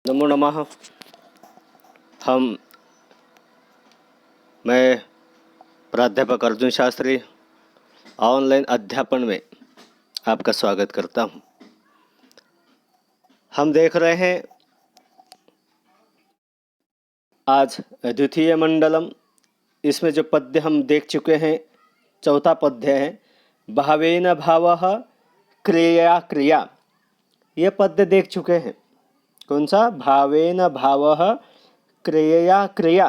नमो नमः। मैं प्राध्यापक अर्जुन शास्त्री ऑनलाइन अध्यापन में आपका स्वागत करता हूं। हम देख रहे हैं आज द्वितीय मंडलम। इसमें जो पद्य हम देख चुके हैं, चौथा पद्य है भावेन भावः क्रिया क्रिया। ये पद्य देख चुके हैं। कौन सा? भावेन भावः क्रिया क्रिया।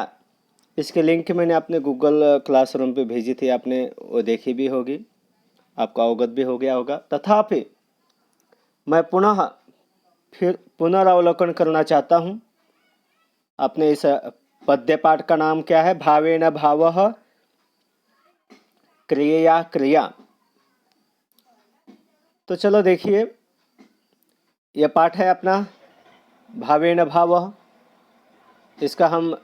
इसके लिंक मैंने अपने गूगल क्लासरूम पे भेजी थी, आपने वो देखी भी होगी, आपको अवगत भी हो गया होगा। तथापि मैं फिर पुनरावलोकन करना चाहता हूँ। अपने इस पद्य पाठ का नाम क्या है? भावेन भावः क्रिया क्रिया। तो चलो देखिए, यह पाठ है अपना भावेन भावः। इसका हम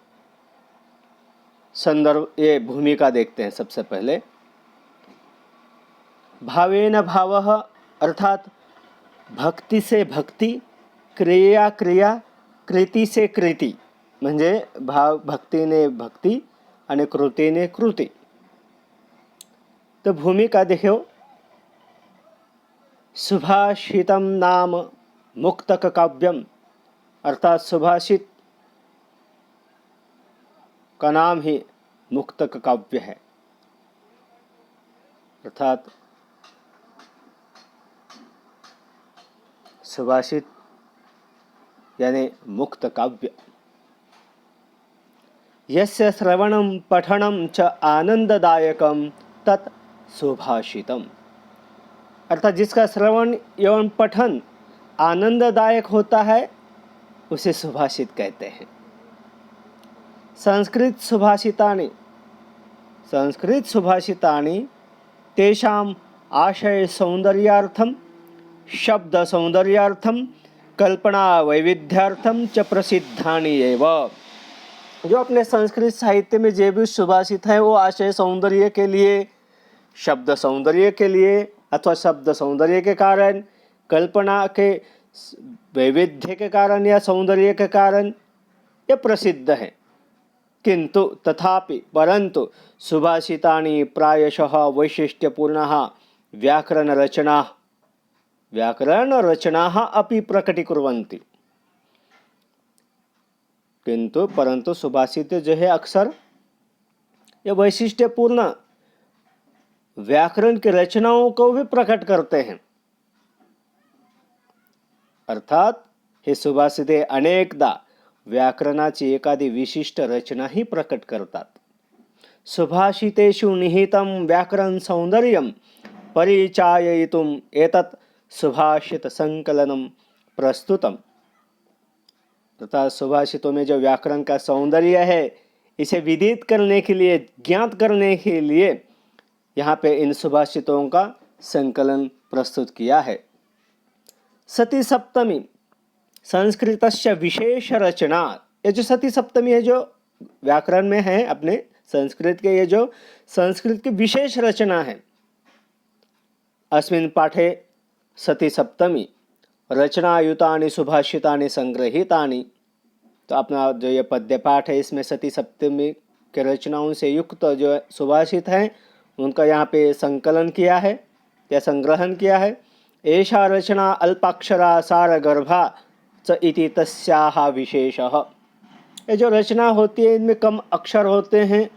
संदर्भ, ये भूमिका देखते हैं। सबसे पहले भावेन भावः अर्थात भक्ति से भक्ति, क्रिया क्रिया, कृती से कृती, म्हणजे भक्तीने भक्ती आणि कृतीने कृती। तो भूमिका देखो, सुभाषितम नाम मुक्तक काव्यम, अर्थात सुभाषित का नाम ही मुक्तक काव्य है। अर्थात सुभाषित यानी मुक्त काव्य। यस्य श्रवणं पठनं च आनंददायकम तत् सुभाषितम, अर्थात जिसका श्रवण एवं पठन आनंददायक होता है उसे सुभाषित कहते हैं। संस्कृत सुभाषितानि तेषां आशय सौंदर्यार्थम, शब्द सौंदर्यार्थम, कल्पना वैविध्यार्थम च प्रसिद्धानि एव। जो अपने संस्कृत साहित्य में जो भी सुभाषित है वो आशय सौंदर्य के लिए, शब्द सौंदर्य के लिए अथवा शब्द सौंदर्य के कारण, कल्पना के वैविध्य के कारण या सौंदर्य के कारण ये प्रसिद्ध है। किंतु तथापि परंतु सुभाषितानि प्रायशः वैशिष्ट्यपूर्णः व्याकरण रचनाः अपि प्रकटीकुर्वन्ति। किंतु परंतु सुभाषित जो है अक्सर ये वैशिष्ट्यपूर्ण व्याकरण की रचनाओं को भी प्रकट करते हैं। अर्थात हे सुभाषिते अनेकदा व्याकरणाची एखादी विशिष्ट रचना ही प्रकट करतात। सुभाषितेषु निहितं व्याकरण सौंदर्यं परिचाययितुम् एतत् सुभाषित संकलनम प्रस्तुतम। तथा सुभाषितों में जो व्याकरण का सौंदर्य है इसे विदित करने के लिए, ज्ञात करने के लिए यहाँ पे इन सुभाषितों का संकलन प्रस्तुत किया है। सती सप्तमी संस्कृतस्य विशेष रचना। ये जो सती सप्तमी है जो व्याकरण में है अपने संस्कृत के, ये जो संस्कृत की विशेष रचना है। अस्मिन् पाठे सती सप्तमी रचनायुतानि सुभाषितानि संग्रहितानि। तो अपना जो ये पद्य पाठ है इसमें सती सप्तमी के रचनाओं से युक्त जो सुभाषित हैं उनका यहाँ पे संकलन किया है या संग्रहण किया है। एषा रचना अल्पाक्षरा सारगर्भा च इति तस्याः विशेषः। ये जो रचना होती है इनमें कम अक्षर होते हैं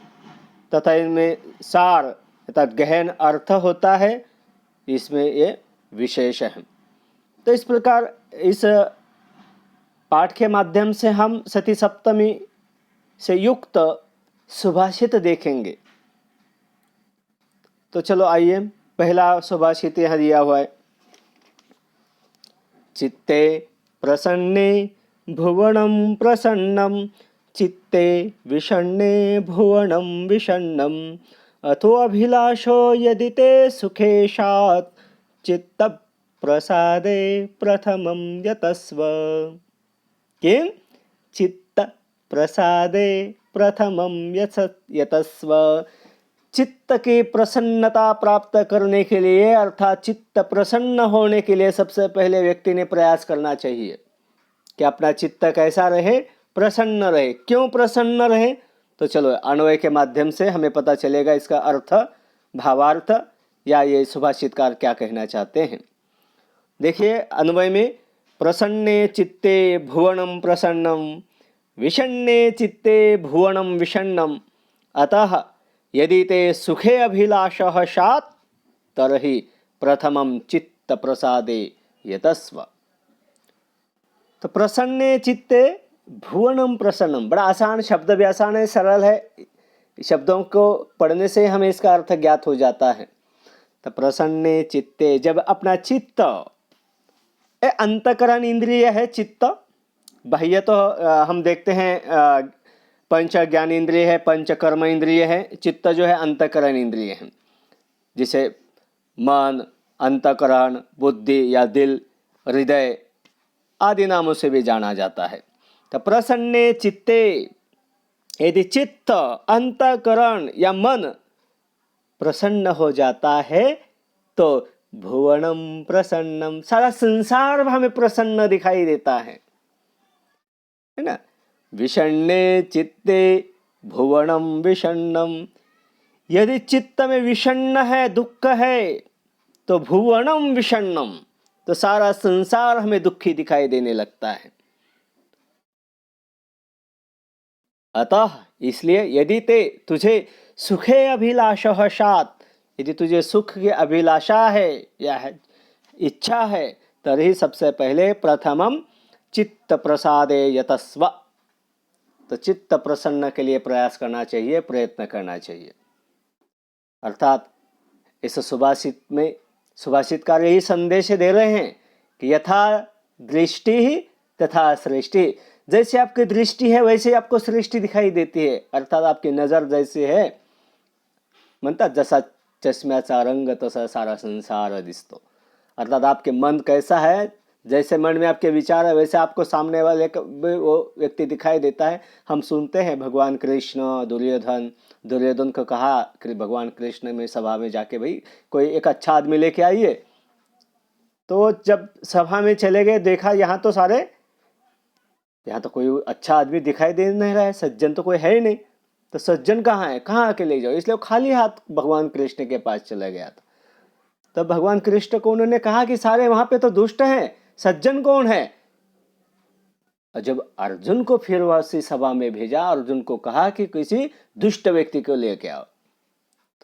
तथा इनमें सार अर्थात गहन अर्थ होता है, इसमें ये विशेष है। तो इस प्रकार इस पाठ के माध्यम से हम सती सप्तमी से युक्त सुभाषित देखेंगे। तो चलो आइए, पहला सुभाषित यहाँ दिया हुआ है। चित्ते प्रसन्ने भुवनं प्रसन्नं, चित्ते विषण्णे भुवनं विषण्णम्, अथो अभिलाषो यदि ते सुखेशात्, चित्त प्रसादे प्रथमं यतस्व। किं? चित्त प्रसादे प्रथमं यतस्व। चित्त की प्रसन्नता प्राप्त करने के लिए अर्थात चित्त प्रसन्न होने के लिए सबसे पहले व्यक्ति ने प्रयास करना चाहिए। कि अपना चित्त कैसा रहे, प्रसन्न रहे। क्यों प्रसन्न रहे, तो चलो अन्वय के माध्यम से हमें पता चलेगा इसका अर्थ, भावार्थ, या ये सुभाषितकार क्या कहना चाहते हैं। देखिए अन्वय में, प्रसन्ने चित्ते भुवनम प्रसन्नम, विषण्णे चित्ते भुवनम विषण्णम, अतः यदि ते सुखे अभिलाषः स्यात् तर्हि प्रथमं चित्त प्रसादे यतस्व। तो प्रसन्ने चित्ते भुवनम प्रसन्नम, बड़ा आसान शब्द भी आसान है, सरल है, शब्दों को पढ़ने से हमें इसका अर्थ ज्ञात हो जाता है। तो प्रसन्ने चित्ते, जब अपना चित्त, अंतकरण इंद्रिय है चित्त, बाह्य तो हम देखते हैं पंच ज्ञान इंद्रिय है, पंच कर्म इंद्रिय है, चित्त जो है अंतकरण इंद्रिय है, जिसे मन, अंतकरण, बुद्धि या दिल, हृदय आदि नामों से भी जाना जाता है। तो प्रसन्ने चित्ते, यदि चित्त, अंतकरण या मन प्रसन्न हो जाता है तो भुवनम प्रसन्नम, सारा संसार हमें प्रसन्न दिखाई देता है ना। विषण्णे चित्ते भुवनम विषण्णम, यदि चित्त में विषण्ण है, दुख है, तो भुवनम विषण्णम, तो सारा संसार हमें दुखी दिखाई देने लगता है। अतः इसलिए यदि ते तुझे सुखे अभिलाषः स्यात्, यदि तुझे सुख की अभिलाषा है या है इच्छा है, तभी सबसे पहले प्रथमम चित्त प्रसादे यतस्व, तो चित्त प्रसन्न के लिए प्रयास करना चाहिए, प्रयत्न करना चाहिए। अर्थात इस सुभाषित में सुभाषितकार यही संदेश दे रहे हैं कि यथा दृष्टि ही तथा सृष्टि, जैसे आपकी दृष्टि है वैसे आपको सृष्टि दिखाई देती है। अर्थात आपकी नजर जैसी है, म्हणतात जसा चष्म्याचा रंग तसा सारा संसार दिसतो। अर्थात आपके मन कैसा है, जैसे मन में आपके विचार है वैसे आपको सामने वाले वो व्यक्ति दिखाई देता है। हम सुनते हैं भगवान कृष्ण दुर्योधन को कहा कि भगवान कृष्ण में सभा में जाके भाई कोई एक अच्छा आदमी लेके आइए, तो जब सभा में चले गए देखा यहाँ तो कोई अच्छा आदमी दिखाई दे नहीं रहा है, सज्जन तो कोई है ही नहीं, तो सज्जन कहाँ है, कहाँ आके ले जाओ। इसलिए वो खाली हाथ भगवान कृष्ण के पास चला गया था। तब भगवान कृष्ण को उन्होंने कहा कि सारे वहां पे तो दुष्ट हैं, सज्जन कौन है। और जब अर्जुन को फिर वासी सभा में भेजा, अर्जुन को कहा कि किसी दुष्ट व्यक्ति को लेके आओ,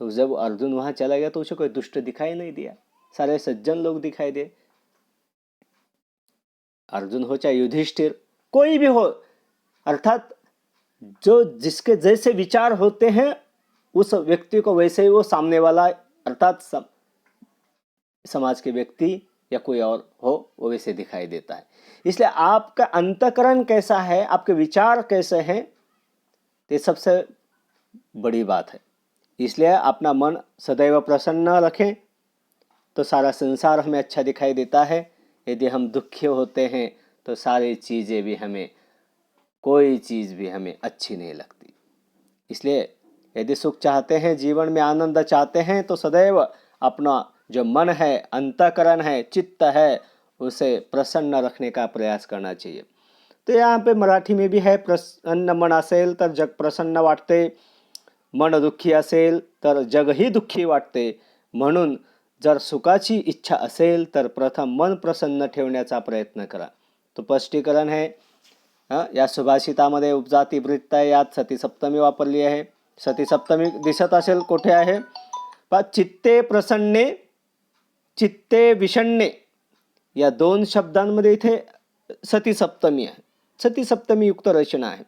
तो जब अर्जुन वहां चला गया तो उसे कोई दुष्ट दिखाई नहीं दिया, सारे सज्जन लोग दिखाई दे। अर्जुन हो चाहे युधिष्ठिर, कोई भी हो, अर्थात जो जिसके जैसे विचार होते हैं उस व्यक्ति को वैसे ही वो सामने वाला, अर्थात समाज के व्यक्ति या कोई और हो, वो वैसे दिखाई देता है। इसलिए आपका अंतकरण कैसा है, आपके विचार कैसे हैं, ये सबसे बड़ी बात है। इसलिए अपना मन सदैव प्रसन्न रखें तो सारा संसार हमें अच्छा दिखाई देता है। यदि हम दुखी होते हैं तो सारी चीज़ें भी हमें, कोई चीज़ भी हमें अच्छी नहीं लगती। इसलिए यदि सुख चाहते हैं, जीवन में आनंद चाहते हैं, तो सदैव अपना जो मन है, अंतःकरण है, चित्त है, उसे प्रसन्न रखने का प्रयास करना चाहिए। तो यहाँ पे मराठी में भी है, प्रसन्न मन असेल तर जग प्रसन्न वाटते, मन दुःखी असेल तर जगही दुःखी वाटते, म्हणून जर सुखाची इच्छा असेल तर प्रथम मन प्रसन्न ठेवण्याचा प्रयत्न करा। तो स्पष्टीकरण है या सुभाषितामध्ये उपजाती वृत्त आहे, यात सती सप्तमी वापरली आहे। सती सप्तमी दिसत असेल कुठे आहे, चित्ते प्रसन्ने चित्ते विषण्णे या दोन शब्दांमध्ये इथे सती सप्तमी आहे, सती सप्तमी युक्त रचना आहे।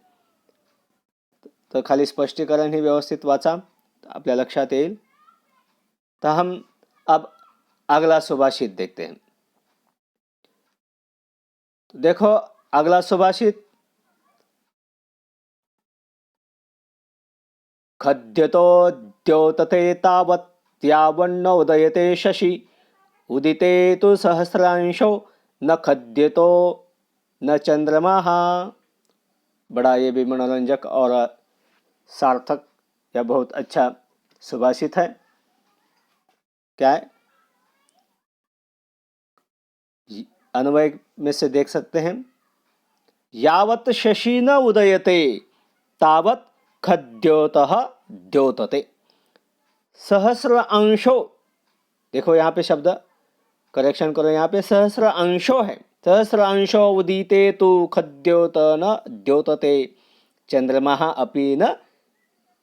तो खाली स्पष्टीकरण ही व्यवस्थित वाचा, आपल्या लक्षात येईल। तो हम अब अगला सुभाषित देखते हैं। तो देखो अगला सुभाषित, खद्यतो द्योतते तावत् यावन्न उदयते शशि, उदिते तो सहस्रांशो न खद्यतो न चंद्रमा। बड़ा ये भी मनोरंजक और सार्थक या बहुत अच्छा सुभाषित है। क्या है, अन्वय में से देख सकते हैं, यावत शशी न उदयते तावत खद्योतः द्योतते। सहस्र अंशो, देखो यहाँ पे शब्द करेक्शन करो, यहाँ पे सहस्र अंशो है। सहस्र अंशो उदीते तु खद्योत न द्योतते चंद्रमा अपि न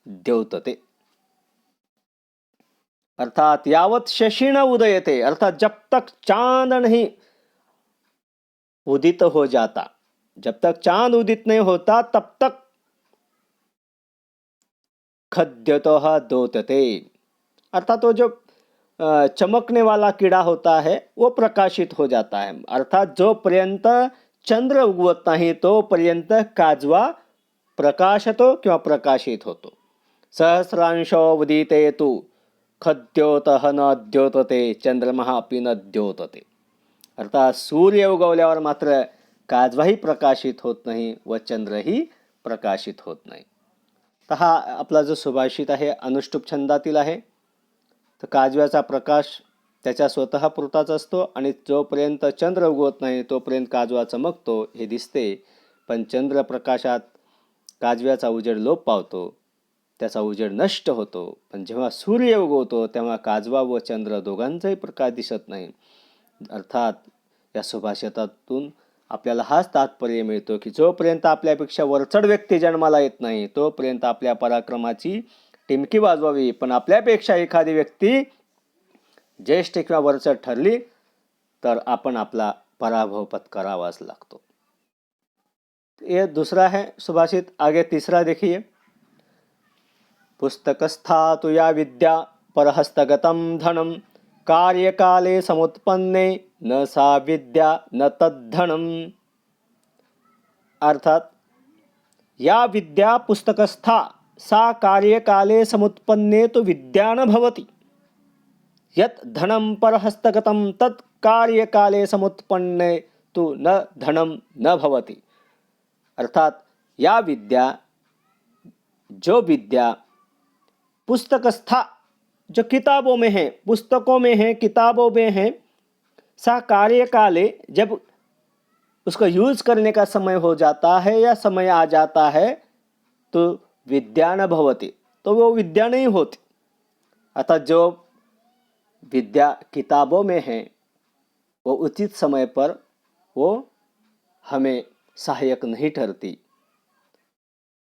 द्योतते। अर्थात यावत शशी न उदयते, अर्थात जब तक चांद नहीं उदित हो जाता, जब तक चांद उदित नहीं होता तब तक खद्यतः द्योतते, अर्थात वो जो चमकने वाला कीड़ा होता है वो प्रकाशित हो जाता है। अर्थात जो पर्यंत चंद्र उगवत नाही तो पर्यंत काजवा प्रकाशतो किंवा प्रकाशित होतो। सहस्रांशो उदिते तु खद्योतः न द्योतते चंद्रमा अपि न द्योतते। अर्थात सूर्य उगवल्यावर मात्र काजवाही प्रकाशित होत नाही व चंद्रही प्रकाशित होत नाही। तर हा आपला जो सुभाषित आहे अनुष्टुप छंदातील आहे। तर काजव्याचा प्रकाश त्याच्या स्वतः पुरताच असतो आणि जोपर्यंत चंद्र उगवत नाही तोपर्यंत काजवा चमकतो हे दिसते, पण चंद्र प्रकाशात काजव्याचा उजेड लोप पावतो, त्याचा उजेड नष्ट होतो। पण जेव्हा सूर्य उगवतो तेव्हा काजवा व चंद्र दोघांचाही प्रकाश दिसत नाही। अर्थात या सुभाषितातून आपल्याला हाच तात्पर्य मिळतो की जोपर्यंत आपल्यापेक्षा वरचढ व्यक्ती जन्माला येत नाही तोपर्यंत आपल्या पराक्रमाची टिमकी वाजवावी, पण आपल्यापेक्षा एखादी व्यक्ती ज्येष्ठ किंवा वरचढ ठरली तर आपण आपला पराभव पत्करावाच लागतो। ये दूसरा है सुभाषित। आगे तीसरा देखिए, पुस्तकस्था तु या विद्या परहस्तगतं धनम कार्यकाले समुत्पन्ने न सा विद्या न तद्धनम। अर्थात या विद्या पुस्तकस्था सा कार्यकाले समुत्पन्ने तो विद्या न भवति, यत् धनं परहस्तगतं तत् कार्यकाले समुत्पन्ने तो न धनं न भवति। अर्थात या विद्या, जो विद्या पुस्तकस्था, जो किताबों में है, पुस्तकों में है, किताबों में है, सा कार्यकाले, जब उसको यूज करने का समय हो जाता है या समय आ जाता है तो विद्या न भवति, तो वो विद्या नहीं होती। अतः जो विद्या किताबों में है वो उचित समय पर वो हमें सहायक नहीं ठहरती।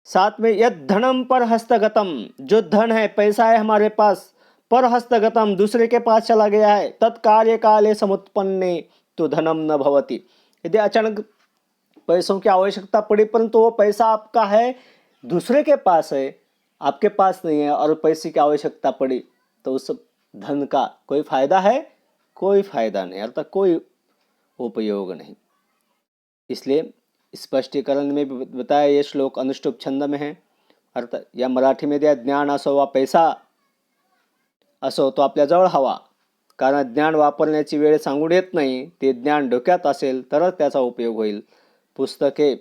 साथ में यद धनम पर हस्तगतम, जो धन है, पैसा है हमारे पास, पर हस्तगतम दूसरे के पास चला गया है, तत्कार्य काले समुत्पन्ने तो धनम न भवति। यदि अचानक पैसों की आवश्यकता पड़ी परंतु वो पैसा आपका है, दूसरे के पास है, आपके पास नहीं है और पैसे की आवश्यकता पड़ी तो उस धन का कोई फायदा है? कोई फायदा नहीं, अर्थात कोई उपयोग नहीं। इसलिए स्पष्टीकरण में भी बताया, ये श्लोक अनुष्टुप छंद में है। अर्थात या मराठी मध्ये ज्ञान असो वा पैसा असो तो आपल्याजवळ हवा, कारण ज्ञान वापरण्याची वेळ सांगून येत नाही, ते ज्ञान डोक्यात असेल तरच त्याचा उपयोग होईल। पुस्तके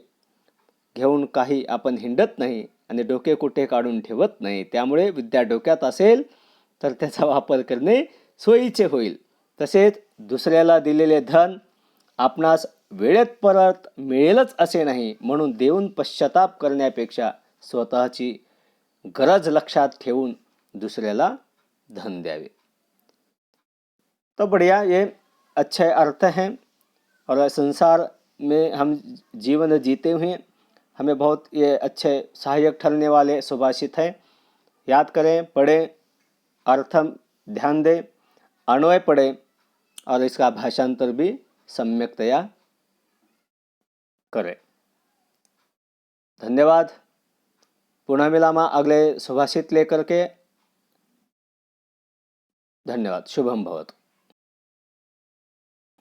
घेऊन काही आपण हिंडत नाही आणि डोके कुठे काढून ठेवत नाही, त्यामुळे विद्या डोक्यात असेल तर त्याचा वापर करणे सोयीचे होईल। तसेच दुसऱ्याला दिलेले धन आपणास वेळेत परत मिळेलच असे नाही, म्हणून देऊन पश्चाताप करण्यापेक्षा स्वतःची गरज लक्षात ठेवून दूसऱ्याला धन द्यावे। तो बढ़िया, ये अच्छे अर्थ हैं और संसार में हम जीवन जीते हुए हमें बहुत ये अच्छे सहायक ठहरने वाले सुभाषित हैं। याद करें, पढ़ें, अर्थम ध्यान दें, अन्वय पढ़ें और इसका भाषांतर भी सम्यकतया करें। धन्यवाद। पुनः मिलामा अगले सुभाषित लेकर के। धन्यवाद। शुभम भवतु।